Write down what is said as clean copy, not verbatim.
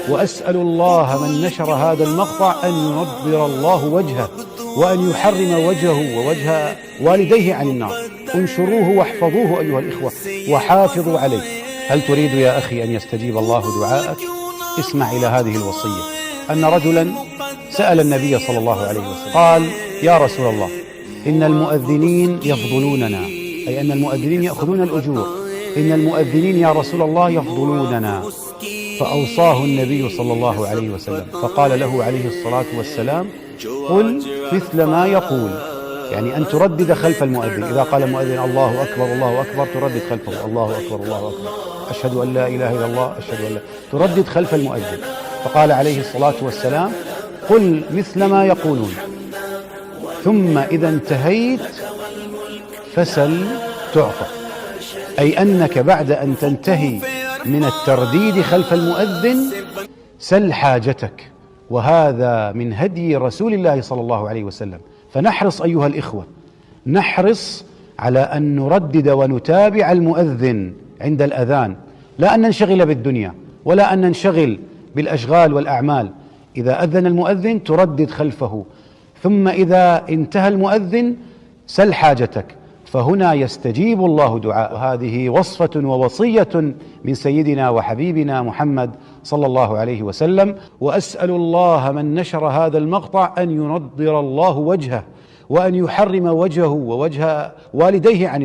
وأسأل الله من نشر هذا المقطع أن ينضر الله وجهه وأن يحرم وجهه ووجه والديه عن النار. انشروه واحفظوه أيها الإخوة وحافظوا عليه. هل تريد يا أخي أن يستجيب الله دعاءك؟ اسمع إلى هذه الوصية. أن رجلا سأل النبي صلى الله عليه وسلم قال: يا رسول الله، إن المؤذنين يفضلوننا، أي أن المؤذنين يأخذون الأجور، إن المؤذنين يا رسول الله يفضلوننا. فأوصاه النبي صلى الله عليه وسلم فقال له عليه الصلاة والسلام: قل مثل ما يقول، يعني أن تردد خلف المؤذن. إذا قال المؤذن الله أكبر الله أكبر تردد خلفه الله أكبر الله أكبر، أشهد أن لا إله إلا الله أشهد أن لا، تردد خلف المؤذن. فقال عليه الصلاة والسلام: قل مثل ما يقولون، ثم إذا انتهيت فسل تعطى. أي أنك بعد أن تنتهي من الترديد خلف المؤذن سل حاجتك، وهذا من هدي رسول الله صلى الله عليه وسلم. فنحرص أيها الإخوة، نحرص على أن نردد ونتابع المؤذن عند الأذان، لا أن ننشغل بالدنيا ولا أن ننشغل بالأشغال والأعمال. إذا أذن المؤذن تردد خلفه، ثم إذا انتهى المؤذن سل حاجتك، فهنا يستجيب الله دعاء. هذه وصفة ووصية من سيدنا وحبيبنا محمد صلى الله عليه وسلم. وأسأل الله من نشر هذا المقطع أن ينضر الله وجهه وأن يحرم وجهه ووجه والديه عن